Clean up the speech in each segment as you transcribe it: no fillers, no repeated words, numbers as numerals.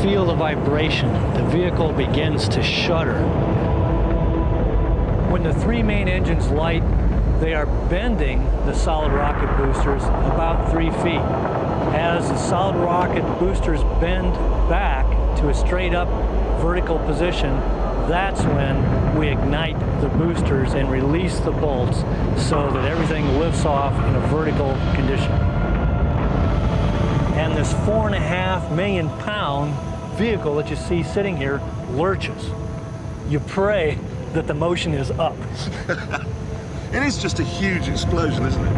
feel the vibration. The vehicle begins to shudder. When the three main engines light, they are bending the solid rocket boosters about 3 feet. As the solid rocket boosters bend back to a straight up vertical position, that's when we ignite the boosters and release the bolts so that everything lifts off in a vertical condition. And this 4.5 million pound vehicle that you see sitting here lurches. You pray that the motion is up. It is just a huge explosion, isn't it?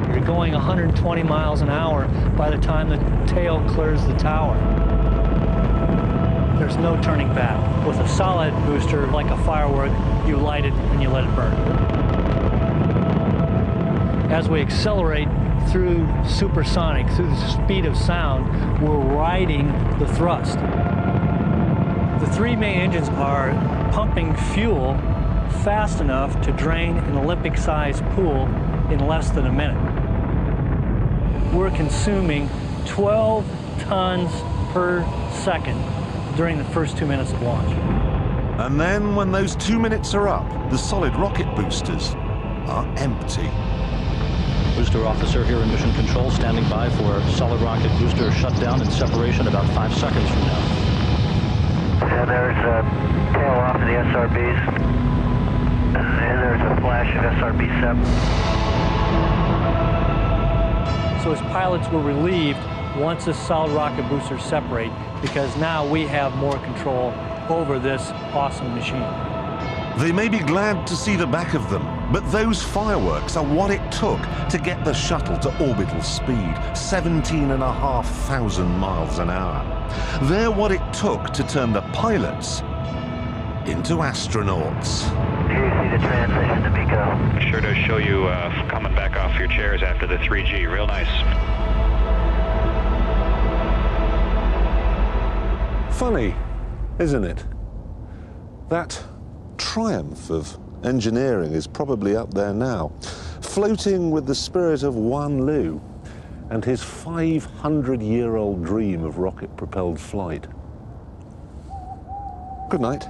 You're going 120 miles an hour by the time the tail clears the tower. There's no turning back. With a solid booster, like a firework, you light it and you let it burn. As we accelerate through supersonic, through the speed of sound, we're riding the thrust. The three main engines are pumping fuel fast enough to drain an Olympic-sized pool in less than a minute. We're consuming 12 tons per second during the first 2 minutes of launch. And then when those 2 minutes are up, the solid rocket boosters are empty. Booster officer here in Mission Control standing by for solid rocket booster shutdown and separation about 5 seconds from now. And there's a tail off of the SRBs. And there's a flash of SRB 7. So as pilots were relieved once the solid rocket boosters separate, because now we have more control over this awesome machine. They may be glad to see the back of them, but those fireworks are what it took to get the shuttle to orbital speed, 17,500 miles an hour. They're what it took to turn the pilots into astronauts. Here you see the transition to MECO. Sure does show you coming back off your chairs after the 3G. Real nice. Funny, isn't it? That triumph of engineering is probably up there now, floating with the spirit of Wan Lu and his 500-year-old dream of rocket-propelled flight. Good night.